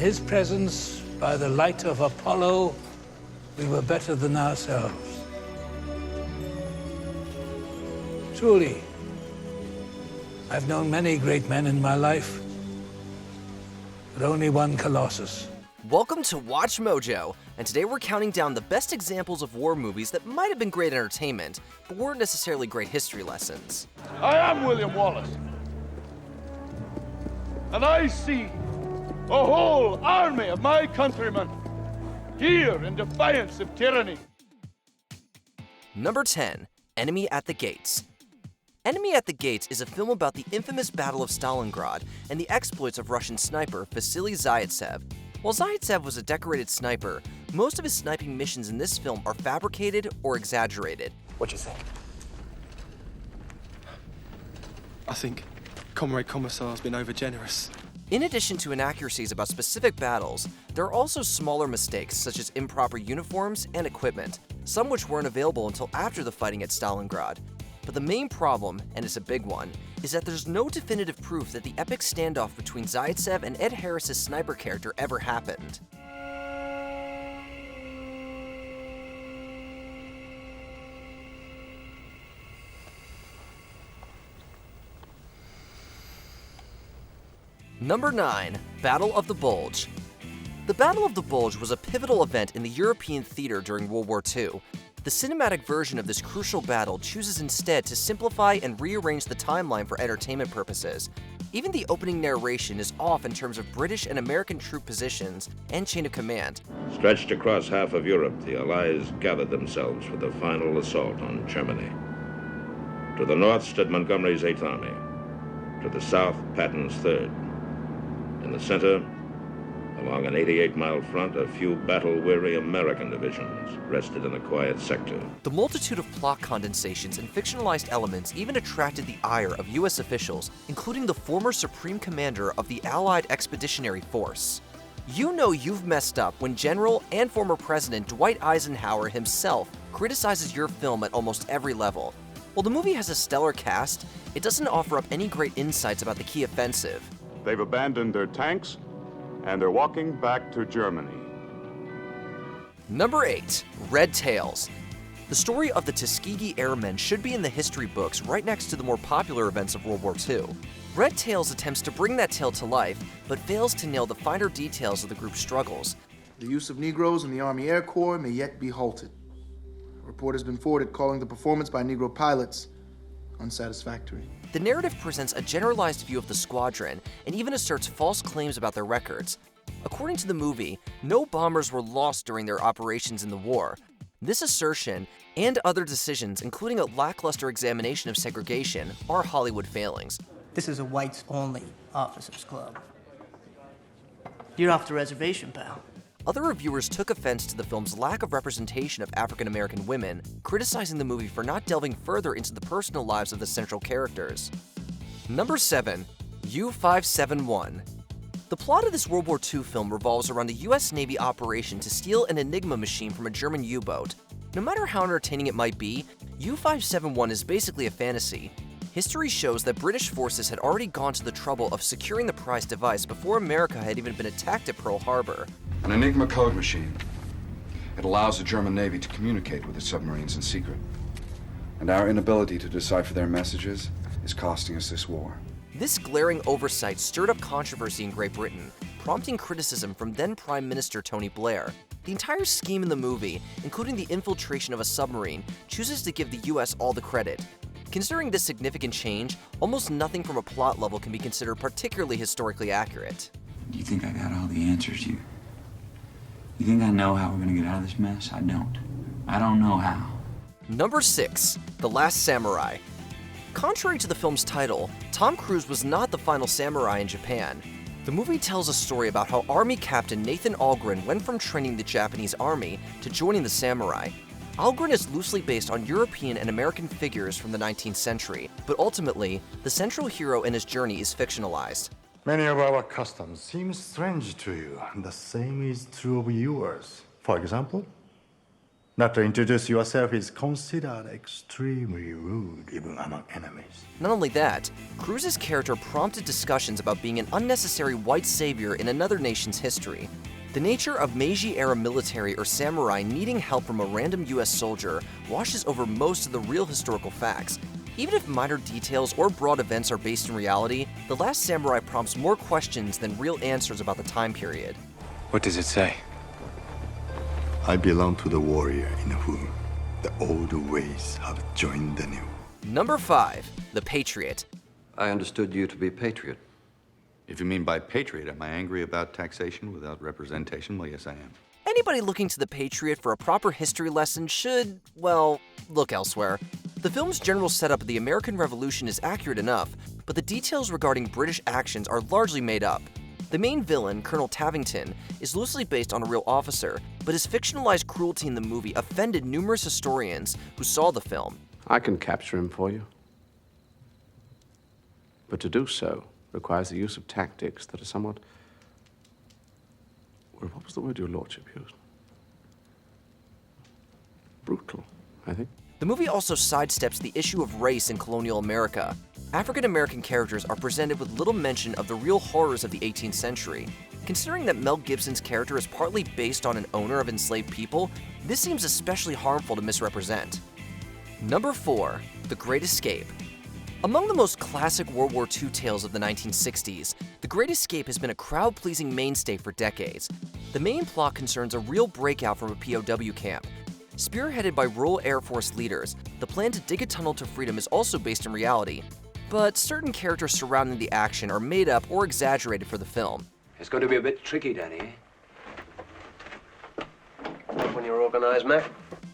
his presence, by the light of Apollo, we were better than ourselves. Truly, I've known many great men in my life, but only one Colossus. Welcome to Watch Mojo, and today we're counting down the best examples of war movies that might have been great entertainment, but weren't necessarily great history lessons. I am William Wallace, and I see a whole army of my countrymen here in defiance of tyranny. Number 10, Enemy at the Gates. Enemy at the Gates is a film about the infamous Battle of Stalingrad and the exploits of Russian sniper Vasily Zaitsev. While Zaitsev was a decorated sniper, most of his sniping missions in this film are fabricated or exaggerated. What you think? I think Comrade Commissar's been overgenerous. In addition to inaccuracies about specific battles, there are also smaller mistakes such as improper uniforms and equipment, some which weren't available until after the fighting at Stalingrad. But the main problem, and it's a big one, is that there's no definitive proof that the epic standoff between Zaitsev and Ed Harris's sniper character ever happened. Number 9, Battle of the Bulge. The Battle of the Bulge was a pivotal event in the European theater during World War II. The cinematic version of this crucial battle chooses instead to simplify and rearrange the timeline for entertainment purposes. Even the opening narration is off in terms of British and American troop positions and chain of command. Stretched across half of Europe, the Allies gathered themselves for the final assault on Germany. To the north stood Montgomery's 8th Army. To the south, Patton's 3rd. In the center, along an 88-mile front, a few battle-weary American divisions rested in a quiet sector. The multitude of plot condensations and fictionalized elements even attracted the ire of U.S. officials, including the former Supreme Commander of the Allied Expeditionary Force. You know you've messed up when General and former President Dwight Eisenhower himself criticizes your film at almost every level. While the movie has a stellar cast, it doesn't offer up any great insights about the key offensive. They've abandoned their tanks, and they're walking back to Germany. Number 8, Red Tails. The story of the Tuskegee Airmen should be in the history books right next to the more popular events of World War II. Red Tails attempts to bring that tale to life, but fails to nail the finer details of the group's struggles. The use of Negroes in the Army Air Corps may yet be halted. A report has been forwarded calling the performance by Negro pilots unsatisfactory. The narrative presents a generalized view of the squadron and even asserts false claims about their records. According to the movie, no bombers were lost during their operations in the war. This assertion, and other decisions, including a lackluster examination of segregation, are Hollywood failings. This is a whites-only officers' club. You're off the reservation, pal. Other reviewers took offense to the film's lack of representation of African-American women, criticizing the movie for not delving further into the personal lives of the central characters. Number 7, U-571. The plot of this World War II film revolves around a US Navy operation to steal an Enigma machine from a German U-boat. No matter how entertaining it might be, U-571 is basically a fantasy. History shows that British forces had already gone to the trouble of securing the prized device before America had even been attacked at Pearl Harbor. An Enigma code machine. It allows the German Navy to communicate with its submarines in secret. And our inability to decipher their messages is costing us this war. This glaring oversight stirred up controversy in Great Britain, prompting criticism from then Prime Minister Tony Blair. The entire scheme in the movie, including the infiltration of a submarine, chooses to give the US all the credit. Considering this significant change, almost nothing from a plot level can be considered particularly historically accurate. Do you think I got all the answers? You think I know how we're gonna get out of this mess? I don't. I don't know how. Number 6, The Last Samurai. Contrary to the film's title, Tom Cruise was not the final samurai in Japan. The movie tells a story about how Army Captain Nathan Algren went from training the Japanese army to joining the samurai. Algren is loosely based on European and American figures from the 19th century, but ultimately, the central hero and his journey is fictionalized. Many of our customs seem strange to you, and the same is true of yours. For example, Not to introduce yourself is considered extremely rude even among enemies. Not only that, Cruz's character prompted discussions about being an unnecessary white savior in another nation's history. The nature of Meiji-era military or samurai needing help from a random US soldier washes over most of the real historical facts. Even if minor details or broad events are based in reality, The Last Samurai prompts more questions than real answers about the time period. What does it say? I belong to the warrior in whom the old ways have joined the new. Number 5. The Patriot. I understood you to be Patriot. If you mean by patriot, am I angry about taxation without representation? Well, yes, I am. Anybody looking to the Patriot for a proper history lesson should, well, look elsewhere. The film's general setup of the American Revolution is accurate enough, but the details regarding British actions are largely made up. The main villain, Colonel Tavington, is loosely based on a real officer, but his fictionalized cruelty in the movie offended numerous historians who saw the film. I can capture him for you. But to do so requires the use of tactics that are somewhat... Well, what was the word your lordship used? Brutal, I think. The movie also sidesteps the issue of race in colonial America. African-American characters are presented with little mention of the real horrors of the 18th century. Considering that Mel Gibson's character is partly based on an owner of enslaved people, this seems especially harmful to misrepresent. Number 4. The Great Escape. Among the most classic World War II tales of the 1960s, The Great Escape has been a crowd-pleasing mainstay for decades. The main plot concerns a real breakout from a POW camp. Spearheaded by Royal Air Force leaders, the plan to dig a tunnel to freedom is also based in reality. But certain characters surrounding the action are made up or exaggerated for the film. It's going to be a bit tricky, Danny. Not when you're organized, Mac.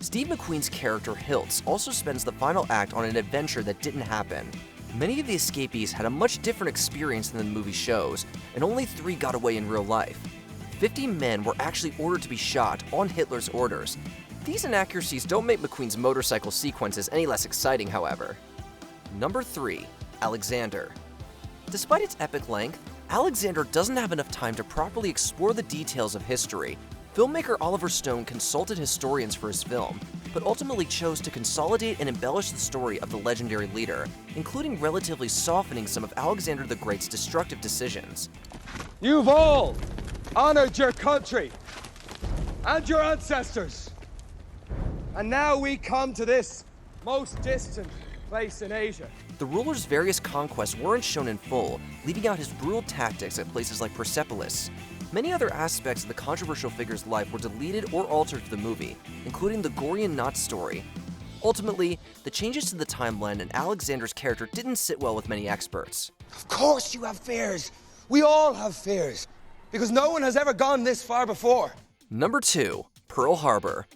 Steve McQueen's character, Hiltz, also spends the final act on an adventure that didn't happen. Many of the escapees had a much different experience than the movie shows, and only 3 got away in real life. 50 men were actually ordered to be shot on Hitler's orders. These inaccuracies don't make McQueen's motorcycle sequences any less exciting, however. Number 3. Alexander. Despite its epic length, Alexander doesn't have enough time to properly explore the details of history. Filmmaker Oliver Stone consulted historians for his film, but ultimately chose to consolidate and embellish the story of the legendary leader, including relatively softening some of Alexander the Great's destructive decisions. You've all honored your country and your ancestors. And now we come to this most distant place in Asia. The ruler's various conquests weren't shown in full, leaving out his brutal tactics at places like Persepolis. Many other aspects of the controversial figure's life were deleted or altered for the movie, including the Gorian Knot story. Ultimately, the changes to the timeline and Alexander's character didn't sit well with many experts. Of course you have fears. We all have fears. Because no one has ever gone this far before. Number 2. Pearl Harbor.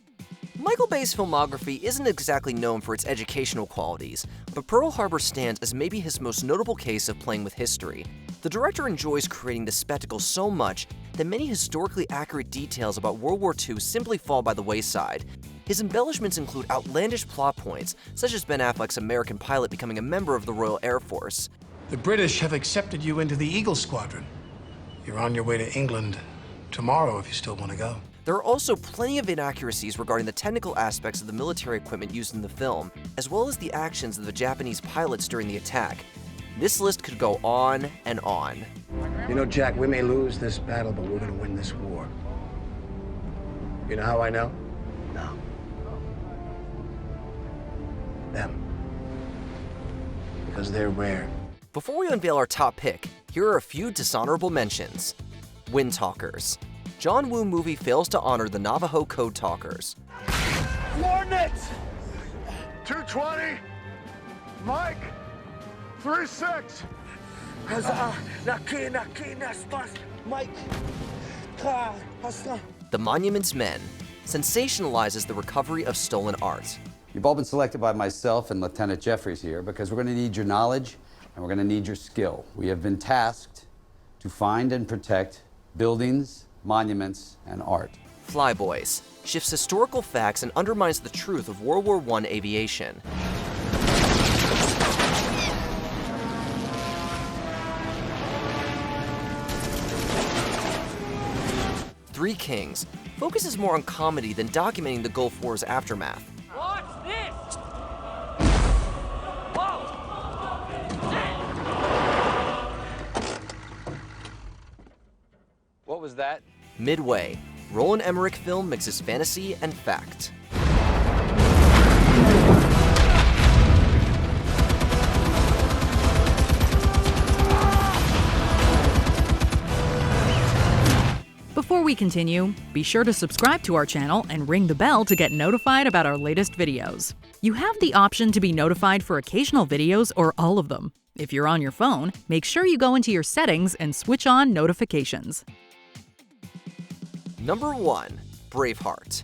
Michael Bay's filmography isn't exactly known for its educational qualities, but Pearl Harbor stands as maybe his most notable case of playing with history. The director enjoys creating the spectacle so much that many historically accurate details about World War II simply fall by the wayside. His embellishments include outlandish plot points, such as Ben Affleck's American pilot becoming a member of the Royal Air Force. The British have accepted you into the Eagle Squadron. You're on your way to England tomorrow if you still want to go. There are also plenty of inaccuracies regarding the technical aspects of the military equipment used in the film, as well as the actions of the Japanese pilots during the attack. This list could go on and on. You know, Jack, we may lose this battle, but we're going to win this war. You know how I know? No. Them. Because they're rare. Before we unveil our top pick, here are a few dishonorable mentions. Windtalkers. John Woo movie fails to honor the Navajo Code Talkers. Coordinates! 220. Mike. 36. Mike. The Monuments Men sensationalizes the recovery of stolen art. You've all been selected by myself and Lieutenant Jeffries here because we're going to need your knowledge and we're going to need your skill. We have been tasked to find and protect buildings, monuments, and art. Flyboys shifts historical facts and undermines the truth of World War I aviation. Three Kings focuses more on comedy than documenting the Gulf War's aftermath. Watch this! Whoa! What was that? Midway, Roland Emmerich film mixes fantasy and fact. Before we continue, be sure to subscribe to our channel and ring the bell to get notified about our latest videos. You have the option to be notified for occasional videos or all of them. If you're on your phone, make sure you go into your settings and switch on notifications. Number 1. Braveheart.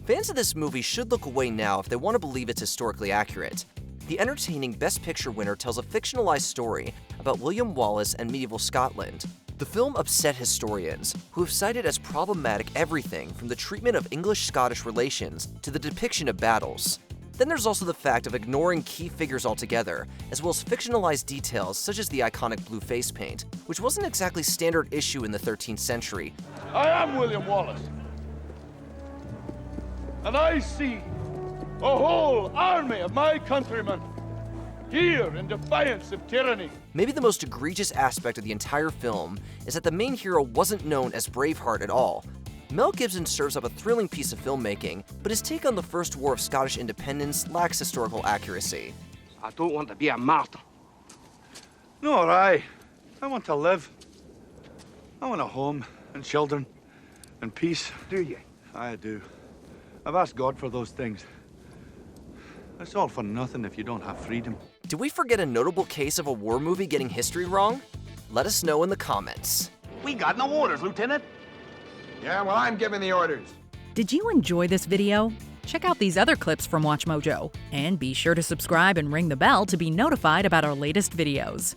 Fans of this movie should look away now if they want to believe it's historically accurate. The entertaining Best Picture winner tells a fictionalized story about William Wallace and medieval Scotland. The film upset historians, who have cited as problematic everything from the treatment of English-Scottish relations to the depiction of battles. Then there's also the fact of ignoring key figures altogether, as well as fictionalized details such as the iconic blue face paint, which wasn't exactly standard issue in the 13th century. I am William Wallace, and I see a whole army of my countrymen here in defiance of tyranny. Maybe the most egregious aspect of the entire film is that the main hero wasn't known as Braveheart at all. Mel Gibson serves up a thrilling piece of filmmaking, but his take on the First War of Scottish independence lacks historical accuracy. I don't want to be a martyr. Nor I. I want to live. I want a home and children and peace. Do you? I do. I've asked God for those things. It's all for nothing if you don't have freedom. Did we forget a notable case of a war movie getting history wrong? Let us know in the comments. We got no orders, Lieutenant. Yeah, well, I'm giving the orders. Did you enjoy this video? Check out these other clips from WatchMojo, and be sure to subscribe and ring the bell to be notified about our latest videos.